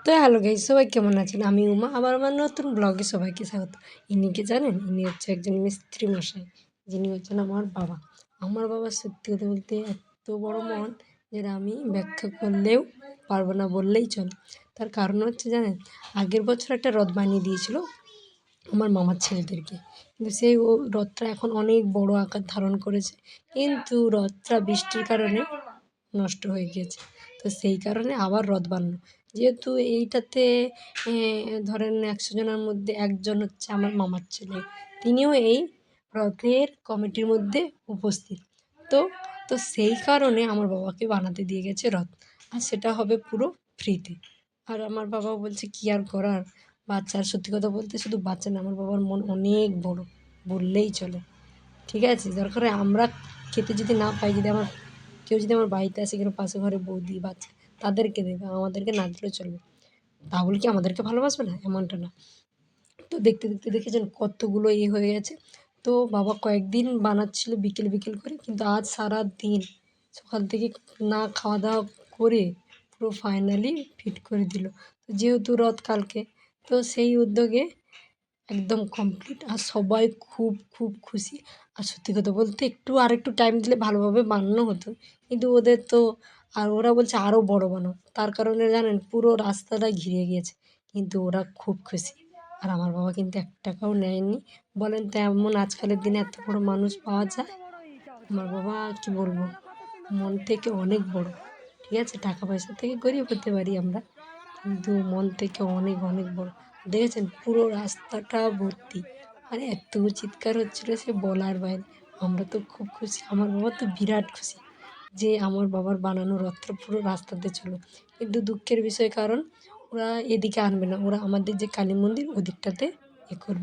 তো hello guys, সবাই কেমন আছেন? আমি উমা, আবার আমার নতুন ব্লগে সবাইকে স্বাগত। ইনিকে জানেন? ইনি হচ্ছে একজন মিস্ত্রি মশাই, যিনি হচ্ছেন আমার বাবা। আমার বাবার সত্যি কথা বলতে এত বড় মন, যেটা আমি ব্যাখ্যা করলেও পারবো না বললেই চলে। তার কারণ হচ্ছে জানেন, আগের বছর একটা রথ বানিয়ে দিয়েছিল আমার মামার ছেলেদেরকে, কিন্তু সেই রথটা এখন অনেক বড় আকার ধারণ করেছে, কিন্তু রথটা বৃষ্টির কারণে নষ্ট হয়ে গিয়েছে। তো সেই কারণে আবার রথ বানানো, যেহেতু এইটাতে ধরেন 100 জনের মধ্যে একজন হচ্ছে আমার মামার ছেলে, তিনিও এই রথের কমিটির মধ্যে উপস্থিত। তো তো সেই কারণে আমার বাবাকে বানাতে দিয়ে গেছে রথ, আর সেটা হবে পুরো ফ্রিতে। আর আমার বাবা বলছে কী আর করার, বাচ্চার সত্যি কথা বলতে শুধু বাচ্চা না, আমার বাবার মন অনেক বড় বললেই চলে। ঠিক আছে, দরকার হয় আমরা খেতে যদি না পাই, যদি আমার কেউ যদি আমার বাড়িতে আসে, কেন পাশে ঘরে বৌদি বাচ্চা, তাদেরকে দেবে, আমাদেরকে না দিলেও চলবে। তাহলে কি আমাদেরকে ভালোবাসবে না? এমনটা না। তো দেখতে দেখতে দেখেছেন কতগুলো হয়ে গেছে। তো বাবা কয়েকদিন বানাচ্ছিল বিকেল বিকেল করে, কিন্তু আজ সারা দিন সকাল থেকে না খাওয়া দাওয়া করে পুরো ফাইনালি ফিট করে দিল। তো যেহেতু রথ কালকে, তো সেই উদ্যোগে একদম কমপ্লিট, আর সবাই খুব খুব খুশি। আর সত্যি কথা বলতে আরেকটু টাইম দিলে ভালোভাবে বানানো হতো, কিন্তু ওদের তো, আর ওরা বলছে আরও বড় বানাও, তার কারণে জানেন পুরো রাস্তাটা ঘিরে গিয়েছে। কিন্তু ওরা খুব খুশি, আর আমার বাবা কিন্তু 1 টাকাও নেয়নি। বলেন তো এমন আজকালের দিনে এত বড় মানুষ পাওয়া যায়? আমার বাবা কি বলবো, মন থেকে অনেক বড়। ঠিক আছে, টাকা পয়সা থেকে গরিব হতে পারি আমরা, কিন্তু মন থেকে অনেক অনেক বড়। দেখেছেন পুরো রাস্তাটা ভর্তি, মানে এত চিৎকার হচ্ছিল সে বলার বাইরে। আমরা তো খুব খুশি, আমার বাবা তো বিরাট খুশি যে আমার বাবার বানানো রথটা পুরো রাস্তাতে ছিল। কিন্তু দুঃখের বিষয়, কারণ ওরা এদিকে আনবে না, ওরা আমাদের যে কালী মন্দির ওদিকটাতে করবে।